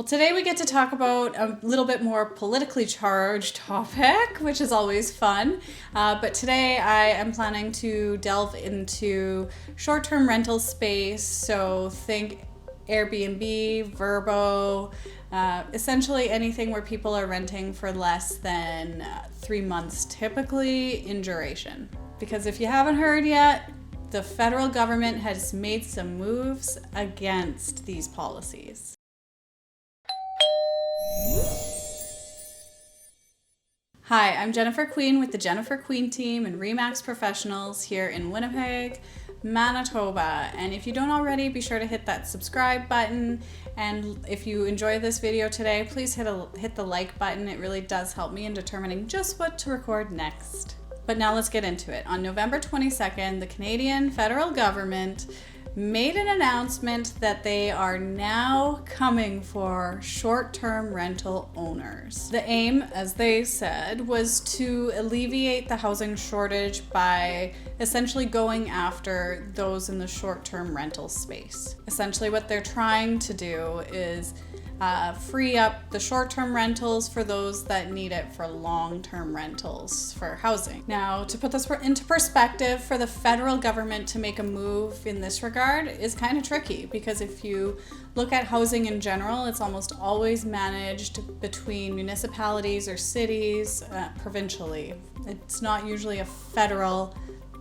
Well, today we get to talk about a little bit more politically charged topic, which is always fun. But today I am planning to delve into short-term rental space. So think AirBNB, Vrbo, essentially anything where people are renting for less than 3 months, typically in duration. Because if you haven't heard yet, the federal government has made some moves against these policies. Hi, I'm Jennifer Queen with the Jennifer Queen team and RE/MAX Professionals here in Winnipeg, Manitoba. And if you don't already, be sure to hit that subscribe button. And if you enjoy this video today, please hit the like button. It really does help me in determining just what to record next. But now let's get into it. On November 22nd, the Canadian federal government made an announcement that they are now coming for short-term rental owners. The aim, as they said, was to alleviate the housing shortage by essentially going after those in the short-term rental space. Essentially what they're trying to do is free up the short-term rentals for those that need it for long-term rentals for housing. Now, to put this into perspective, for the federal government to make a move in this regard is kind of tricky, because if you look at housing in general, it's almost always managed between municipalities or cities, provincially. It's not usually a federal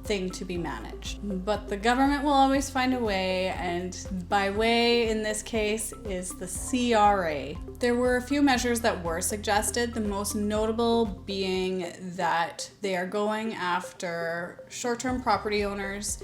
thing to be managed. But the government will always find a way, and by way in this case is the CRA. There were a few measures that were suggested, the most notable being that they are going after short-term property owners'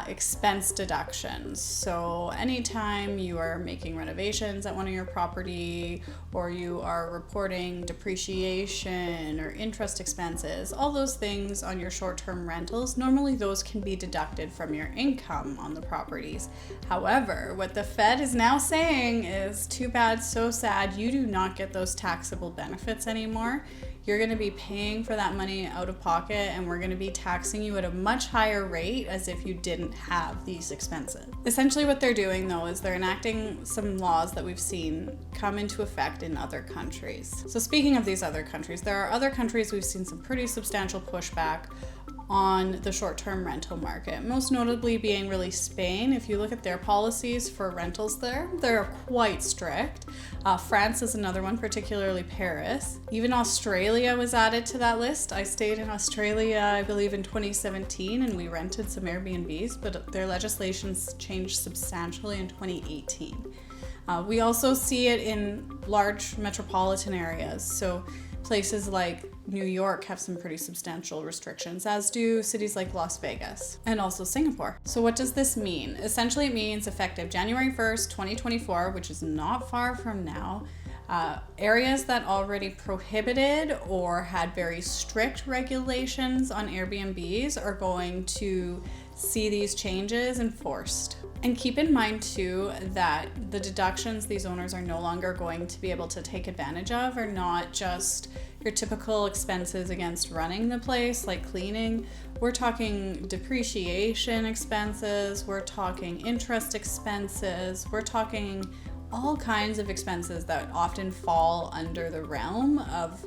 expense deductions. So anytime you are making renovations at one of your property, or you are reporting depreciation or interest expenses, all those things on your short-term rentals, normally those can be deducted from your income on the properties. However, what the Fed is now saying is, too bad, so sad, you do not get those taxable benefits anymore. You're going to be paying for that money out of pocket, and we're going to be taxing you at a much higher rate as if you didn't have these expenses. Essentially what they're doing, though, is they're enacting some laws that we've seen come into effect in other countries. So speaking of these other countries, there are other countries we've seen some pretty substantial pushback on the short-term rental market, most notably being really Spain. If you look at their policies for rentals there, they're quite strict. France is another one, particularly Paris. Even Australia was added to that list. I stayed in Australia, I believe, in 2017, and we rented some Airbnbs, but their legislations changed substantially in 2018. We also see it in large metropolitan areas. So places like New York have some pretty substantial restrictions, as do cities like Las Vegas and also Singapore. So what does this mean? Essentially it means effective January 1st, 2024, which is not far from now, areas that already prohibited or had very strict regulations on Airbnbs are going to see these changes enforced. And keep in mind too that the deductions these owners are no longer going to be able to take advantage of are not just your typical expenses against running the place, like cleaning. We're talking depreciation expenses, we're talking interest expenses, we're talking all kinds of expenses that often fall under the realm of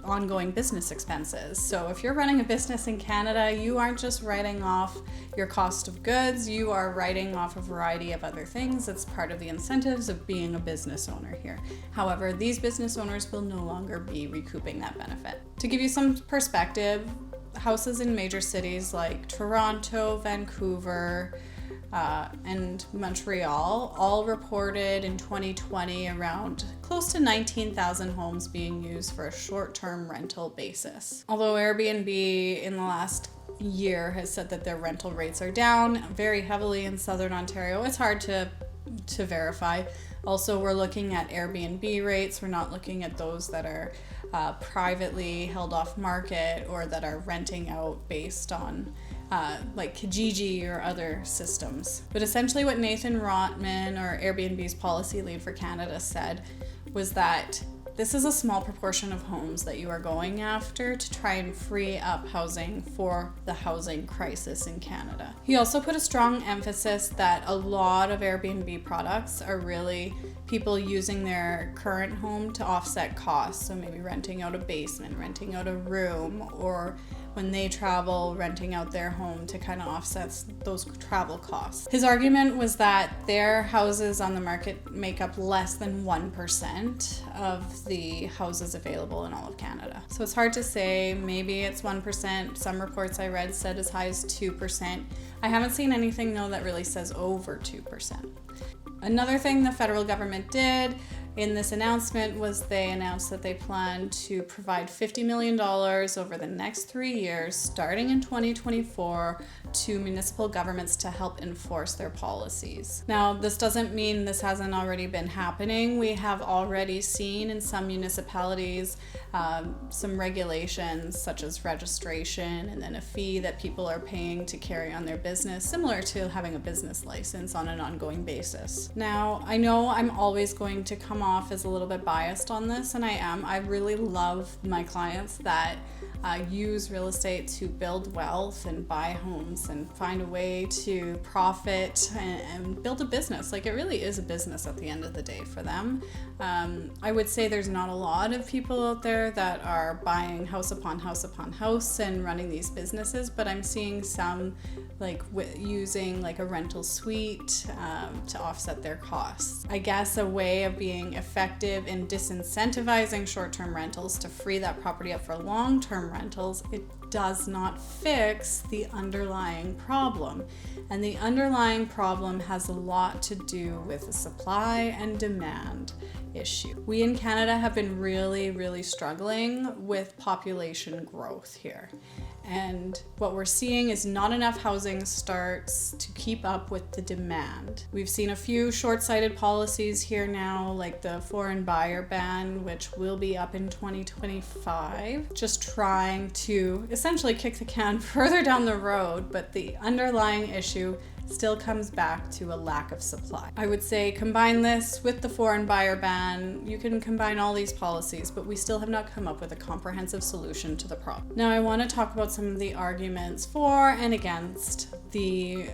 ongoing business expenses. So if you're running a business in Canada, you aren't just writing off your cost of goods, you are writing off a variety of other things. It's part of the incentives of being a business owner here. However, these business owners will no longer be recouping that benefit. To give you some perspective, houses in major cities like Toronto, Vancouver, and Montreal all reported in 2020 around close to 19,000 homes being used for a short-term rental basis. Although Airbnb in the last year has said that their rental rates are down very heavily in Southern Ontario, it's hard to verify. Also, we're looking at Airbnb rates. We're not looking at those that are privately held off market or that are renting out based on like Kijiji or other systems. But essentially what Nathan Rotman, or Airbnb's policy lead for Canada, said was that this is a small proportion of homes that you are going after to try and free up housing for the housing crisis in Canada. He also put a strong emphasis that a lot of Airbnb products are really people using their current home to offset costs. So maybe renting out a basement, renting out a room, or when they travel, renting out their home to kind of offset those travel costs. His argument was that their houses on the market make up less than 1% of the houses available in all of Canada. So it's hard to say. Maybe it's 1%. Some reports I read said as high as 2%. I haven't seen anything though that really says over 2%. Another thing the federal government did in this announcement was they announced that they plan to provide $50 million over the next 3 years, starting in 2024, to municipal governments to help enforce their policies. Now, this doesn't mean this hasn't already been happening. We have already seen in some municipalities some regulations such as registration and then a fee that people are paying to carry on their business, similar to having a business license on an ongoing basis. Now, I know I'm always going to come off as a little bit biased on this, and I am. I really love my clients that use real estate to build wealth and buy homes and find a way to profit and build a business. Like, it really is a business at the end of the day for them. I would say there's not a lot of people out there that are buying house upon house upon house and running these businesses, but I'm seeing some using like a rental suite to offset their costs. I guess a way of being effective in disincentivizing short-term rentals to free that property up for long-term rentals, it does not fix the underlying problem. And the underlying problem has a lot to do with the supply and demand issue. We in Canada have been really struggling with population growth here. And what we're seeing is not enough housing starts to keep up with the demand. We've seen a few short-sighted policies here now, like the foreign buyer ban, which will be up in 2025, just trying to essentially kick the can further down the road, but the underlying issue still comes back to a lack of supply. I would say combine this with the foreign buyer ban. You can combine all these policies, but we still have not come up with a comprehensive solution to the problem. Now, I want to talk about some of the arguments for and against the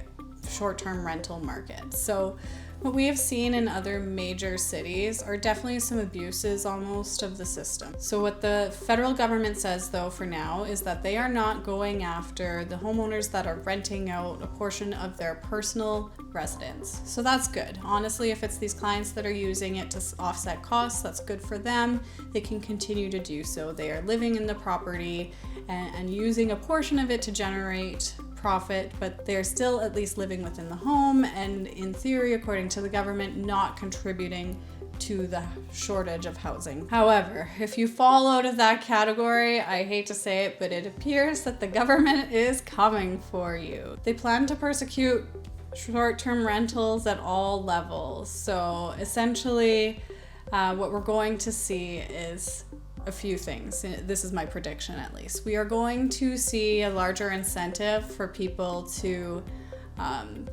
short-term rental market. So what we have seen in other major cities are definitely some abuses almost of the system. So what the federal government says though for now is that they are not going after the homeowners that are renting out a portion of their personal residence. So that's good. Honestly, if it's these clients that are using it to offset costs, that's good for them. They can continue to do so. They are living in the property and using a portion of it to generate profit, but they're still at least living within the home and, in theory, according to the government, not contributing to the shortage of housing. However, if you fall out of that category, I hate to say it, but it appears that the government is coming for you. They plan to persecute short-term rentals at all levels. So essentially, what we're going to see is a few things. This is my prediction, at least. We are going to see a larger incentive for people to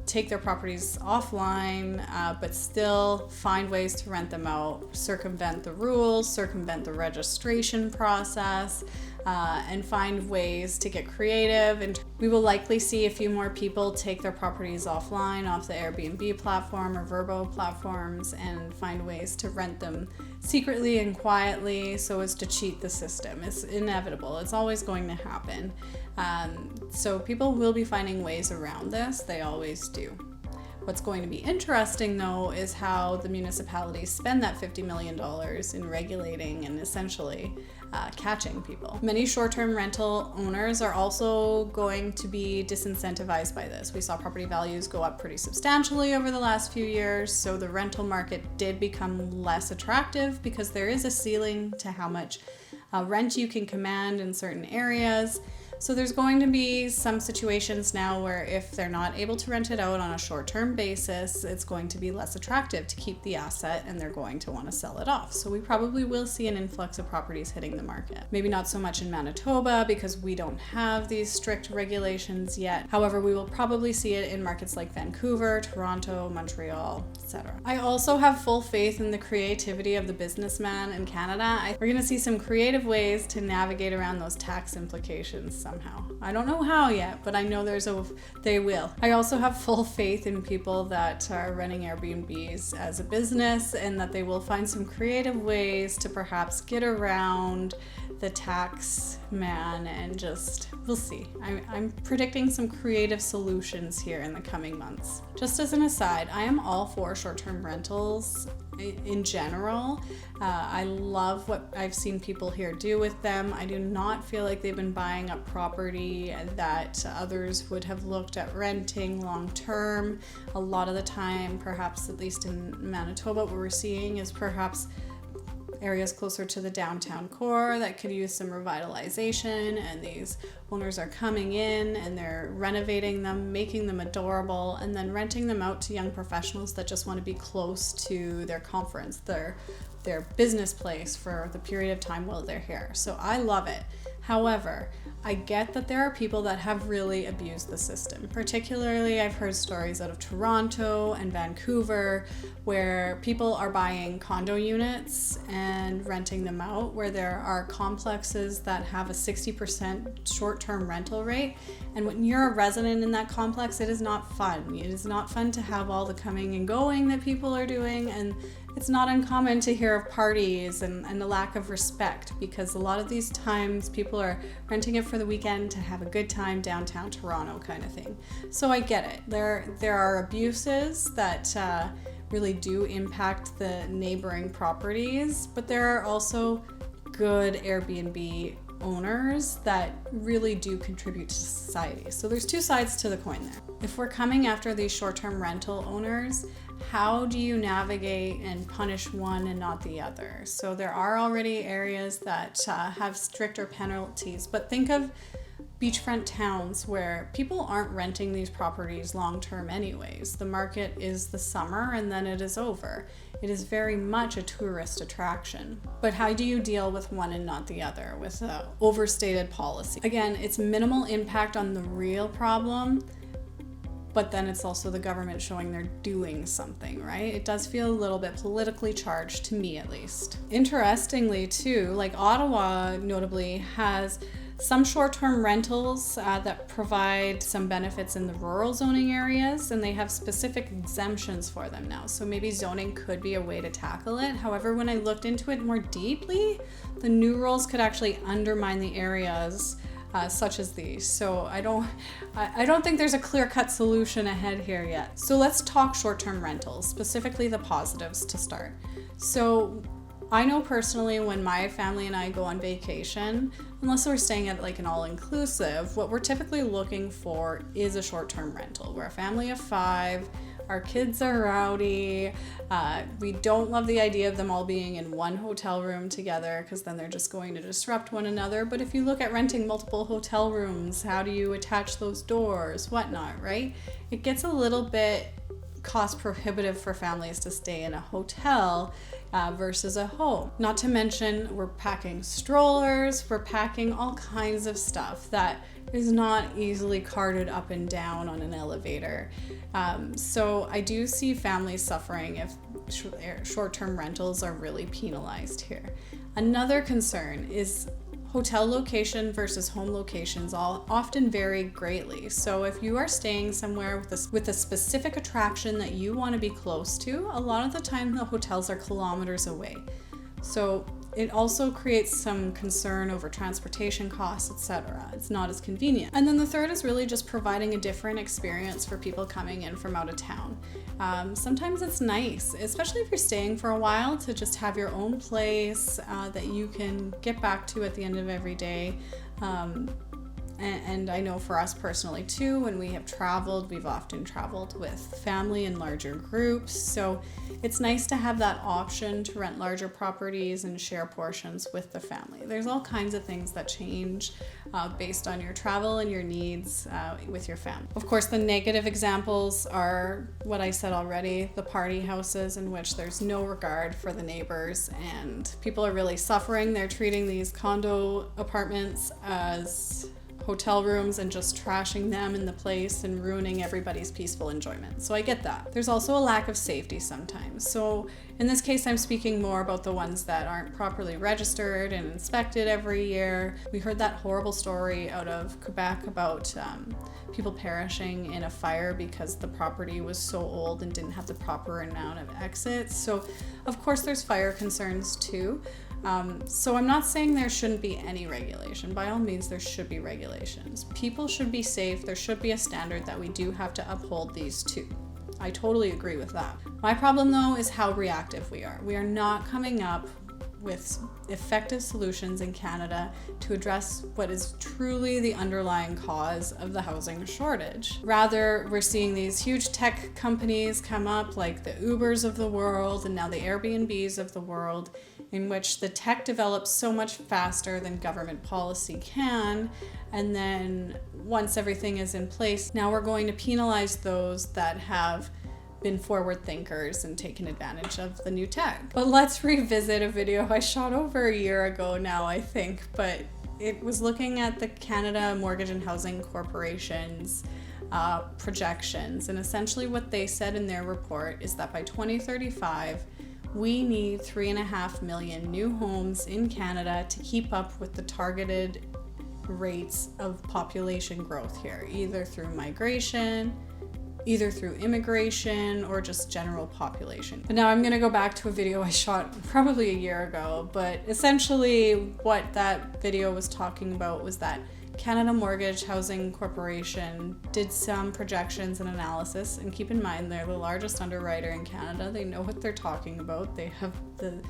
take their properties offline, but still find ways to rent them out, circumvent the rules, circumvent the registration process, and find ways to get creative. And we will likely see a few more people take their properties offline off the AirBNB platform or Vrbo platforms and find ways to rent them secretly and quietly so as to cheat the system. It's inevitable. It's always going to happen. So people will be finding ways around this. They always do. What's going to be interesting, though, is how the municipalities spend that $50 million in regulating and essentially catching people. Many short-term rental owners are also going to be disincentivized by this. We saw property values go up pretty substantially over the last few years, so the rental market did become less attractive because there is a ceiling to how much rent you can command in certain areas. So there's going to be some situations now where if they're not able to rent it out on a short-term basis, it's going to be less attractive to keep the asset and they're going to want to sell it off. So we probably will see an influx of properties hitting the market. Maybe not so much in Manitoba because we don't have these strict regulations yet. However, we will probably see it in markets like Vancouver, Toronto, Montreal, etc. I also have full faith in the creativity of the businessman in Canada. We're going to see some creative ways to navigate around those tax implications somehow. I don't know how yet, but I know they will. I also have full faith in people that are running Airbnbs as a business, and that they will find some creative ways to perhaps get around the tax man, and just, we'll see. I'm predicting some creative solutions here in the coming months. Just as an aside, I am all for short-term rentals in general. I love what I've seen people here do with them. I do not feel like they've been buying up property that others would have looked at renting long term. A lot of the time, perhaps at least in Manitoba, what we're seeing is perhaps areas closer to the downtown core that could use some revitalization, and these owners are coming in and they're renovating them, making them adorable, and then renting them out to young professionals that just want to be close to their conference, their business place for the period of time while they're here. So I love it. However, I get that there are people that have really abused the system. Particularly, I've heard stories out of Toronto and Vancouver where people are buying condo units and renting them out, where there are complexes that have a 60% short-term rental rate. And when you're a resident in that complex, it is not fun. It is not fun to have all the coming and going that people are doing, and it's not uncommon to hear of parties and a lack of respect, because a lot of these times people are renting it for the weekend to have a good time downtown Toronto kind of thing. So I get it. There are abuses that really do impact the neighboring properties, but there are also good Airbnb owners that really do contribute to society. So there's two sides to the coin there. If we're coming after these short-term rental owners, how do you navigate and punish one and not the other? So there are already areas that have stricter penalties, but think of beachfront towns where people aren't renting these properties long-term anyways. The market is the summer and then it is over. It is very much a tourist attraction. But how do you deal with one and not the other with an overstated policy? Again, it's minimal impact on the real problem, but then it's also the government showing they're doing something, right? It does feel a little bit politically charged, to me at least. Interestingly too, like Ottawa notably has some short-term rentals that provide some benefits in the rural zoning areas, and they have specific exemptions for them now. So maybe zoning could be a way to tackle it. However, when I looked into it more deeply, the new rules could actually undermine the areas such as these. So I don't think there's a clear-cut solution ahead here yet. So let's talk short-term rentals, specifically the positives to start. So I know personally when my family and I go on vacation, unless we're staying at like an all-inclusive, what we're typically looking for is a short-term rental. We're a family of 5, our kids are rowdy, we don't love the idea of them all being in one hotel room together because then they're just going to disrupt one another. But if you look at renting multiple hotel rooms, how do you attach those doors, whatnot, right? It gets a little bit cost prohibitive for families to stay in a hotel versus a home. Not to mention we're packing strollers, we're packing all kinds of stuff that is not easily carted up and down on an elevator. So I do see families suffering if short-term rentals are really penalized here. Another concern is hotel location versus home locations all often vary greatly. So if you are staying somewhere with a specific attraction that you want to be close to, a lot of the time the hotels are kilometers away. So it also creates some concern over transportation costs, etc. It's not as convenient. And then the third is really just providing a different experience for people coming in from out of town. Sometimes it's nice, especially if you're staying for a while, to just have your own place that you can get back to at the end of every day. And I know for us personally too, when we have traveled, we've often traveled with family in larger groups. So it's nice to have that option to rent larger properties and share portions with the family. There's all kinds of things that change based on your travel and your needs with your family. Of course, the negative examples are what I said already, the party houses in which there's no regard for the neighbors and people are really suffering. They're treating these condo apartments as hotel rooms and just trashing them in the place and ruining everybody's peaceful enjoyment. So I get that. There's also a lack of safety sometimes. So in this case, I'm speaking more about the ones that aren't properly registered and inspected every year. We heard that horrible story out of Quebec about people perishing in a fire because the property was so old and didn't have the proper amount of exits. So of course there's fire concerns too. So I'm not saying there shouldn't be any regulation. By all means, there should be regulations. People should be safe. There should be a standard that we do have to uphold these too. I totally agree with that. My problem though is how reactive we are. We are not coming up with effective solutions in Canada to address what is truly the underlying cause of the housing shortage. Rather, we're seeing these huge tech companies come up like the Ubers of the world and now the AirBNBs of the world, in which the tech develops so much faster than government policy can. And then once everything is in place, now we're going to penalize those that have been forward thinkers and taken advantage of the new tech. But let's revisit a video I shot over a year ago now, I think, but it was looking at the Canada Mortgage and Housing Corporation's projections. And essentially what they said in their report is that by 2035, we need 3.5 million new homes in Canada to keep up with the targeted rates of population growth here, either through migration, either through immigration, or just general population. But now I'm gonna go back to a video I shot probably a year ago, but essentially what that video was talking about was that Canada Mortgage Housing Corporation did some projections and analysis, and keep in mind they're the largest underwriter in Canada. They know what they're talking about. They have the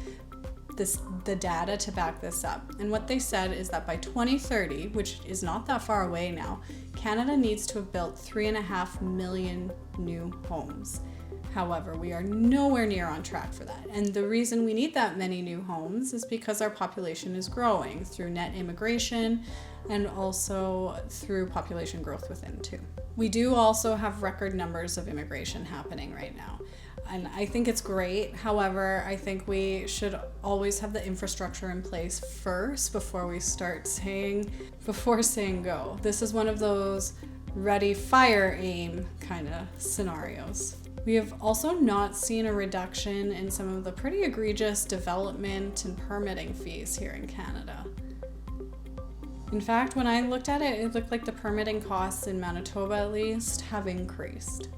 data to back this up. And what they said is that by 2030, which is not that far away now, Canada needs to have built 3.5 million new homes. However, we are nowhere near on track for that. And the reason we need that many new homes is because our population is growing through net immigration and also through population growth within too. We do also have record numbers of immigration happening right now. And I think it's great. However, I think we should always have the infrastructure in place first before saying go. This is one of those ready, fire, aim kind of scenarios. We have also not seen a reduction in some of the pretty egregious development and permitting fees here in Canada. In fact, when I looked at it, it looked like the permitting costs in Manitoba at least have increased.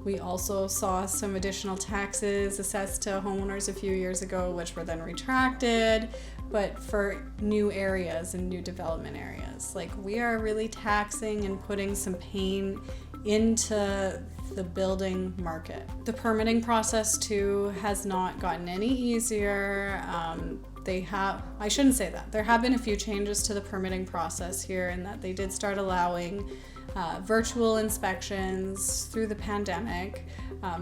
We also saw some additional taxes assessed to homeowners a few years ago, which were then retracted, but for new areas and new development areas. Like, we are really taxing and putting some pain into the building market. The permitting process too has not gotten any easier. I shouldn't say that. There have been a few changes to the permitting process here in that they did start allowing virtual inspections through the pandemic.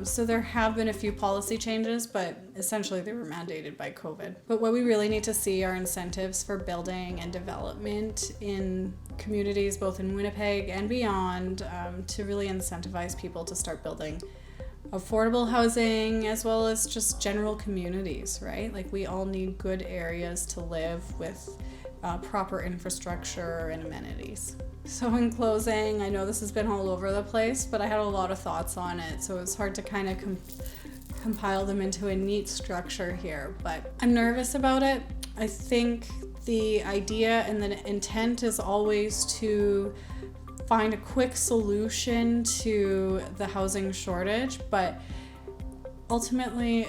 So there have been a few policy changes, but essentially they were mandated by COVID. But what we really need to see are incentives for building and development in communities, both in Winnipeg and beyond, to really incentivize people to start building affordable housing as well as just general communities, right? Like, we all need good areas to live with proper infrastructure and amenities. So in closing, I know this has been all over the place, but I had a lot of thoughts on it, so it's hard to kind of compile them into a neat structure here, but I'm nervous about it. I think the idea and the intent is always to find a quick solution to the housing shortage, but ultimately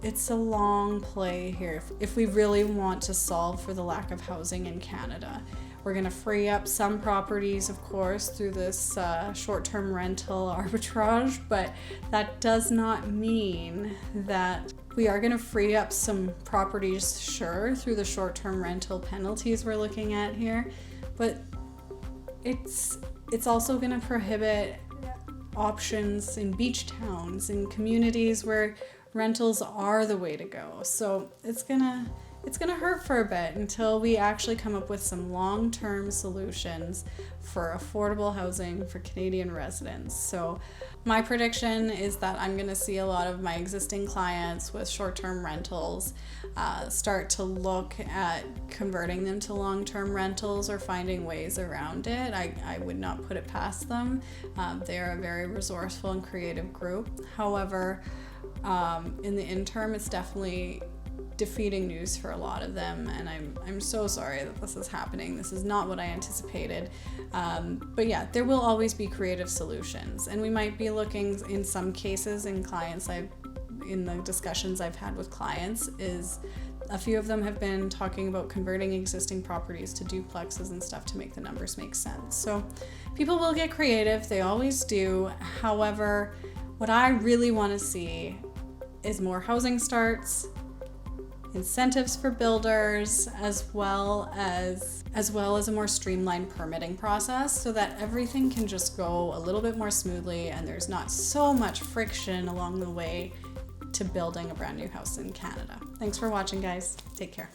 it's a long play here. If we really want to solve for the lack of housing in Canada, we're going to free up some properties, of course, through this short-term rental arbitrage, but that does not mean that we are going to free up some properties, sure, through the short-term rental penalties we're looking at here, but it's also going to prohibit options in beach towns, in communities where rentals are the way to go. So it's gonna it's going to hurt for a bit until we actually come up with some long-term solutions for affordable housing for Canadian residents. So my prediction is that I'm going to see a lot of my existing clients with short-term rentals start to look at converting them to long-term rentals or finding ways around it. I would not put it past them. They are a very resourceful and creative group. However, in the interim, it's definitely defeating news for a lot of them, and I'm so sorry that this is happening. This is not what I anticipated. But yeah, there will always be creative solutions, and we might be looking in some cases in the discussions I've had with clients, is a few of them have been talking about converting existing properties to duplexes and stuff to make the numbers make sense. So people will get creative, they always do. However, what I really want to see is more housing starts, incentives for builders, as well as a more streamlined permitting process, so that everything can just go a little bit more smoothly and there's not so much friction along the way to building a brand new house in Canada. Thanks for watching, guys. Take care.